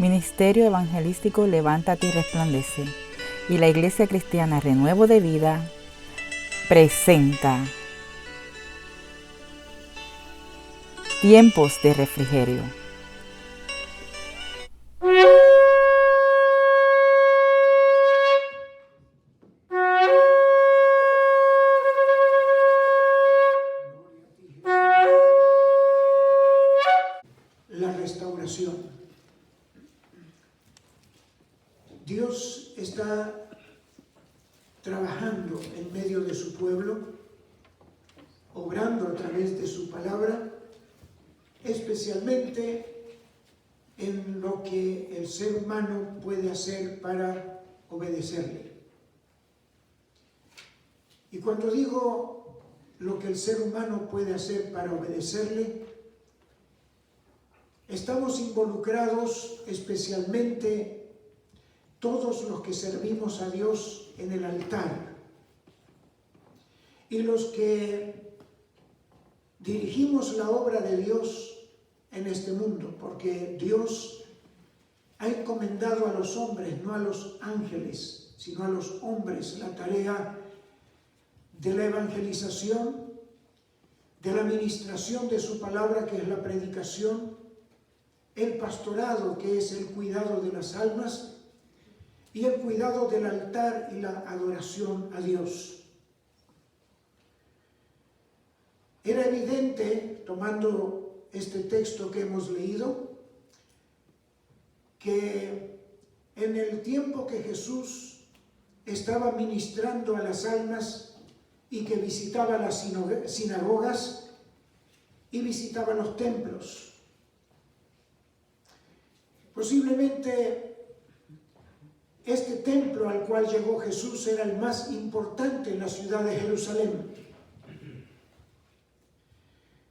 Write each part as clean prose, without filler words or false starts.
Ministerio Evangelístico Levántate y Resplandece y la Iglesia Cristiana Renuevo de Vida presenta Tiempos de Refrigerio. La restauración. Dios está trabajando en medio de su pueblo, obrando a través de su palabra, especialmente en lo que el ser humano puede hacer para obedecerle. Y cuando digo lo que el ser humano puede hacer para obedecerle, estamos involucrados especialmente todos los que servimos a Dios en el altar y los que dirigimos la obra de Dios en este mundo, porque Dios ha encomendado a los hombres, no a los ángeles, sino a los hombres, la tarea de la evangelización, de la administración de su palabra, que es la predicación, el pastorado, que es el cuidado de las almas, y el cuidado del altar y la adoración a Dios. Era evidente, tomando este texto que hemos leído, que en el tiempo que Jesús estaba ministrando a las almas y que visitaba las sinagogas y visitaba los templos, posiblemente este templo al cual llegó Jesús era el más importante en la ciudad de Jerusalén.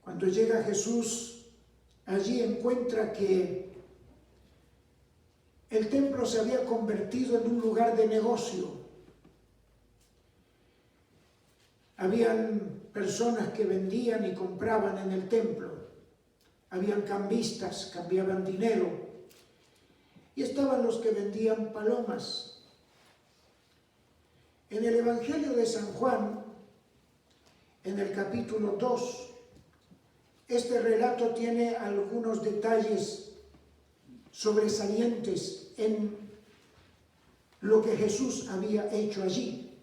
Cuando llega Jesús, allí encuentra que el templo se había convertido en un lugar de negocio. Habían personas que vendían y compraban en el templo. Habían cambistas, cambiaban dinero. Y estaban los que vendían palomas. En el Evangelio de San Juan, en el capítulo 2, este relato tiene algunos detalles sobresalientes en lo que Jesús había hecho allí.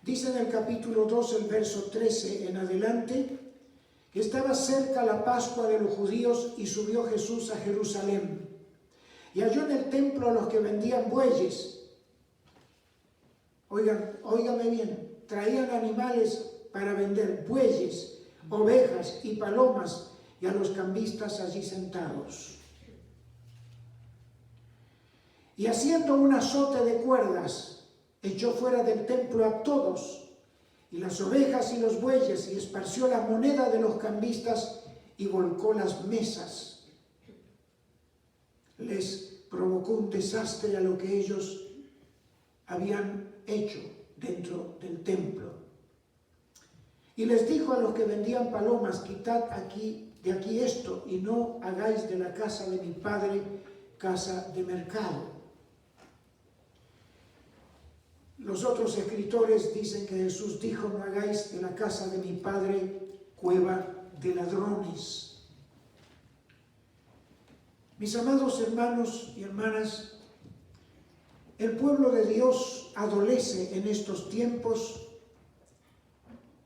Dice en el capítulo 2, el verso 13 en adelante, que estaba cerca la Pascua de los judíos y subió Jesús a Jerusalén. Y halló en el templo a los que vendían bueyes. Óigame bien, traían animales para vender, bueyes, ovejas y palomas, y a los cambistas allí sentados. Y haciendo un azote de cuerdas, echó fuera del templo a todos, y las ovejas y los bueyes, y esparció la moneda de los cambistas, y volcó las mesas. Les provocó un desastre a lo que ellos habían hecho dentro del templo. Y les dijo a los que vendían palomas: quitad de aquí esto, y no hagáis de la casa de mi padre casa de mercado. Los otros escritores dicen que Jesús dijo: no hagáis de la casa de mi padre cueva de ladrones. Mis amados hermanos y hermanas, el pueblo de Dios adolece en estos tiempos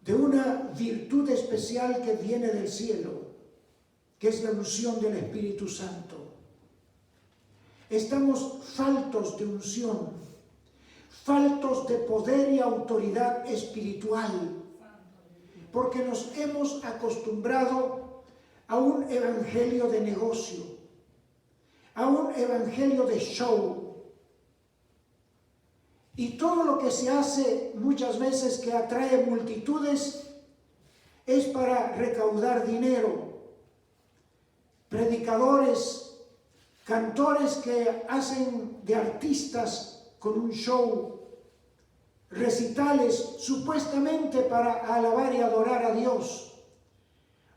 de una virtud especial que viene del cielo, que es la unción del Espíritu Santo. Estamos faltos de unción, faltos de poder y autoridad espiritual, porque nos hemos acostumbrado a un evangelio de negocio, a un evangelio de show. Y todo lo que se hace muchas veces que atrae multitudes es para recaudar dinero. Predicadores, cantores que hacen de artistas con un show, recitales supuestamente para alabar y adorar a Dios.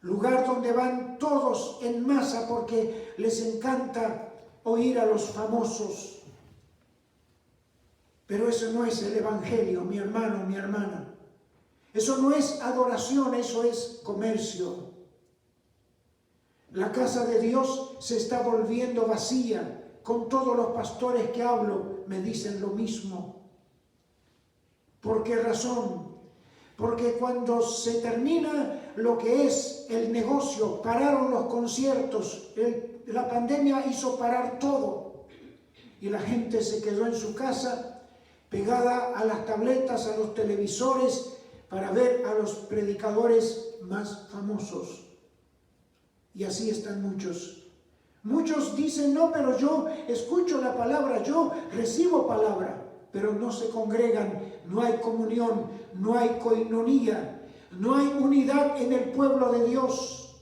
Lugar donde van todos en masa porque les encanta oír a los famosos. Pero eso no es el evangelio, mi hermano, mi hermana. Eso no es adoración, eso es comercio. La casa de Dios se está volviendo vacía. Con todos los pastores que hablo me dicen lo mismo. ¿Por qué razón? Porque cuando se termina lo que es el negocio, pararon los conciertos, la pandemia hizo parar todo y la gente se quedó en su casa pegada a las tabletas, a los televisores, para ver a los predicadores más famosos. Y así están muchos. Muchos dicen, no, pero yo escucho la palabra, yo recibo palabra, pero no se congregan, no hay comunión, no hay coinonía, no hay unidad en el pueblo de Dios.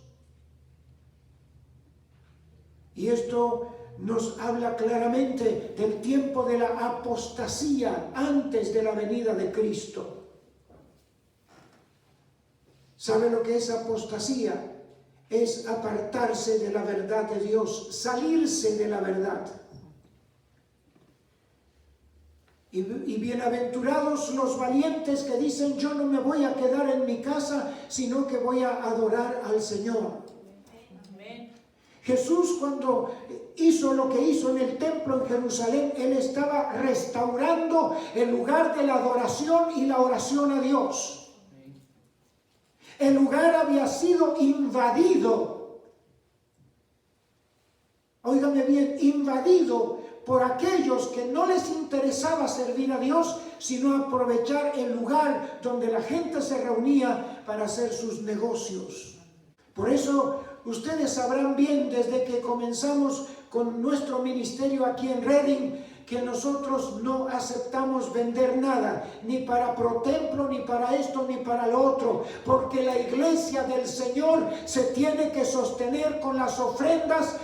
Y esto nos habla claramente del tiempo de la apostasía antes de la venida de Cristo. ¿Sabe lo que es apostasía? Es apartarse de la verdad de Dios, salirse de la verdad. Y bienaventurados los valientes que dicen, yo no me voy a quedar en mi casa, sino que voy a adorar al Señor. Amén. Jesús, cuando hizo lo que hizo en el templo en Jerusalén, Él estaba restaurando el lugar de la adoración y la oración a Dios. El lugar había sido invadido, óigame bien, invadido por aquellos que no les interesaba servir a Dios, sino aprovechar el lugar donde la gente se reunía para hacer sus negocios. Por eso ustedes sabrán bien desde que comenzamos con nuestro ministerio aquí en Redding, que nosotros no aceptamos vender nada, ni para ProTemplo, ni para esto, ni para lo otro, porque la iglesia del Señor se tiene que sostener con las ofrendas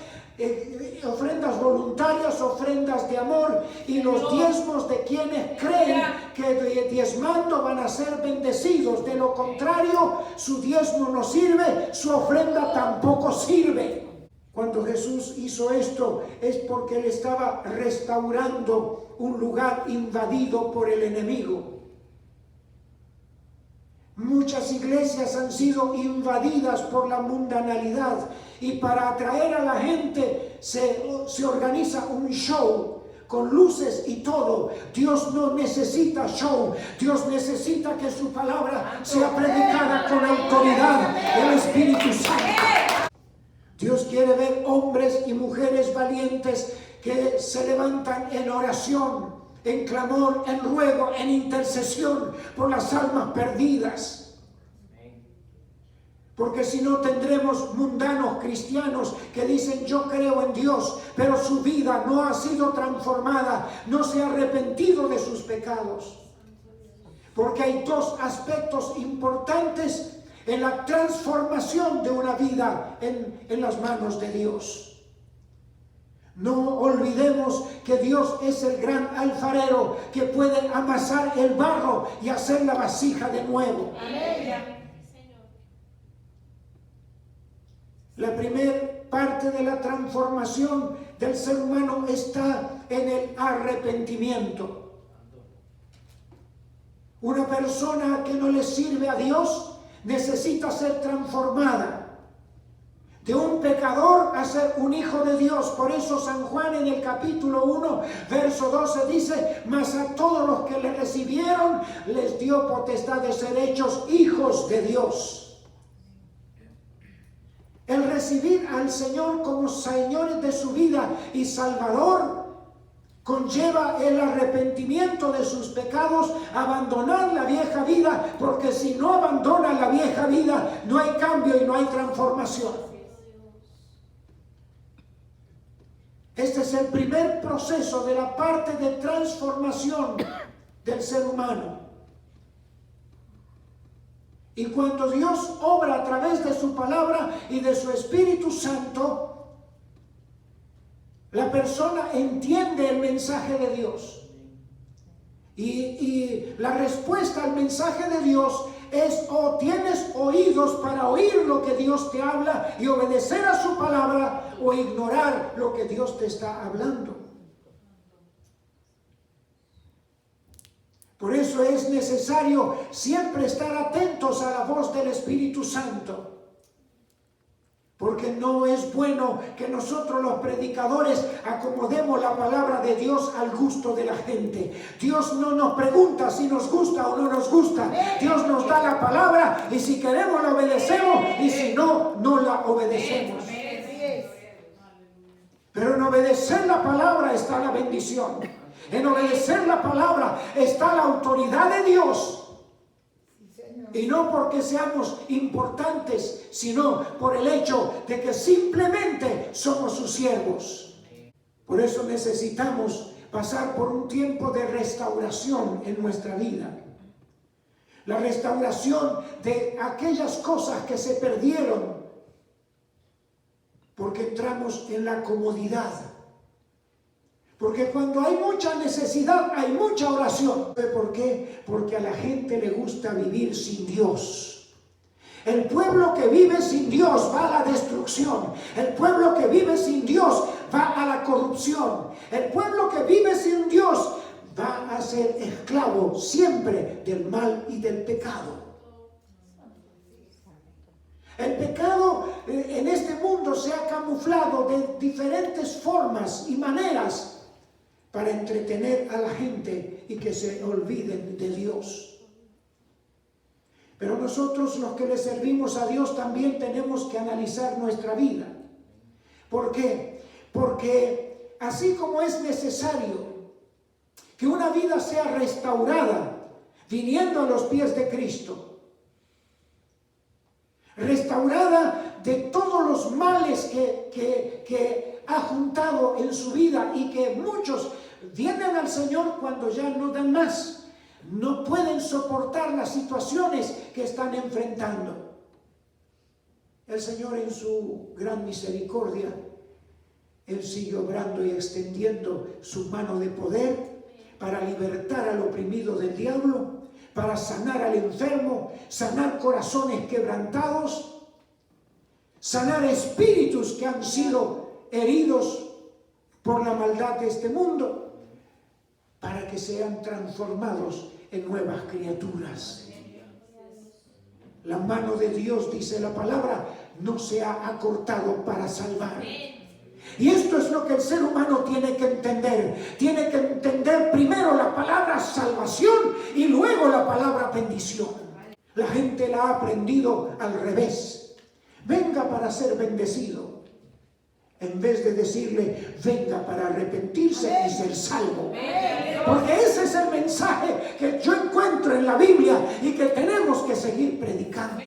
voluntarias, ofrendas de amor y los diezmos de quienes creen que diezmando van a ser bendecidos. De lo contrario, su diezmo no sirve, su ofrenda tampoco sirve. Cuando Jesús hizo esto es porque Él estaba restaurando un lugar invadido por el enemigo. Muchas iglesias han sido invadidas por la mundanalidad y para atraer a la gente se organiza un show con luces y todo. Dios no necesita show, Dios necesita que su palabra sea predicada con autoridad del Espíritu Santo. Dios quiere ver hombres y mujeres valientes que se levantan en oración, en clamor, en ruego, en intercesión por las almas perdidas. Porque si no tendremos mundanos cristianos que dicen yo creo en Dios, pero su vida no ha sido transformada, no se ha arrepentido de sus pecados. Porque hay dos aspectos importantes en la transformación de una vida en las manos de Dios. No olvidemos que Dios es el gran alfarero que puede amasar el barro y hacer la vasija de nuevo. Amén. La primera parte de la transformación del ser humano está en el arrepentimiento. Una persona que no le sirve a Dios necesita ser transformada de un pecador a ser un hijo de Dios. Por eso San Juan en el capítulo 1 verso 12 dice, mas a todos los que le recibieron les dio potestad de ser hechos hijos de Dios. El recibir al Señor como Señor de su vida y Salvador conlleva el arrepentimiento de sus pecados, abandonar la vieja vida, porque si no abandona la vieja vida, no hay cambio y no hay transformación. Este es el primer proceso de la parte de transformación del ser humano. Y cuando Dios obra a través de su palabra y de su Espíritu Santo, la persona entiende el mensaje de Dios. Y la respuesta al mensaje de Dios es o tienes oídos para oír lo que Dios te habla y obedecer a su palabra, o ignorar lo que Dios te está hablando. Por eso es necesario siempre estar atentos a la voz del Espíritu Santo. Porque no es bueno que nosotros los predicadores acomodemos la palabra de Dios al gusto de la gente. Dios no nos pregunta si nos gusta o no nos gusta. Dios nos da la palabra y si queremos la obedecemos y si no, no la obedecemos. Pero en obedecer la palabra está la bendición. En obedecer la palabra está la autoridad de Dios. Y no porque seamos importantes, sino por el hecho de que simplemente somos sus siervos. Por eso necesitamos pasar por un tiempo de restauración en nuestra vida. La restauración de aquellas cosas que se perdieron porque entramos en la comodidad. Porque cuando hay mucha necesidad, hay mucha oración. ¿Por qué? Porque a la gente le gusta vivir sin Dios. El pueblo que vive sin Dios va a la destrucción. El pueblo que vive sin Dios va a la corrupción. El pueblo que vive sin Dios va a ser esclavo siempre del mal y del pecado. El pecado en este mundo se ha camuflado de diferentes formas y maneras para entretener a la gente y que se olviden de Dios. Pero nosotros, los que le servimos a Dios, también tenemos que analizar nuestra vida. ¿Por qué? Porque así como es necesario que una vida sea restaurada viniendo a los pies de Cristo, restaurada de todos los males que ha juntado en su vida y que muchos vienen al Señor cuando ya no dan más, no pueden soportar las situaciones que están enfrentando. El Señor, en su gran misericordia, Él sigue obrando y extendiendo su mano de poder para libertar al oprimido del diablo, para sanar al enfermo, sanar corazones quebrantados, sanar espíritus que han sido heridos por la maldad de este mundo, para que sean transformados en nuevas criaturas. La mano de Dios, dice la palabra, no se ha acortado para salvar. Y esto es lo que el ser humano tiene que entender. Tiene que entender primero la palabra salvación y luego la palabra bendición. La gente la ha aprendido al revés. Venga para ser bendecido, en vez de decirle, venga para arrepentirse y ser salvo. Porque ese es el mensaje que yo encuentro en la Biblia y que tenemos que seguir predicando.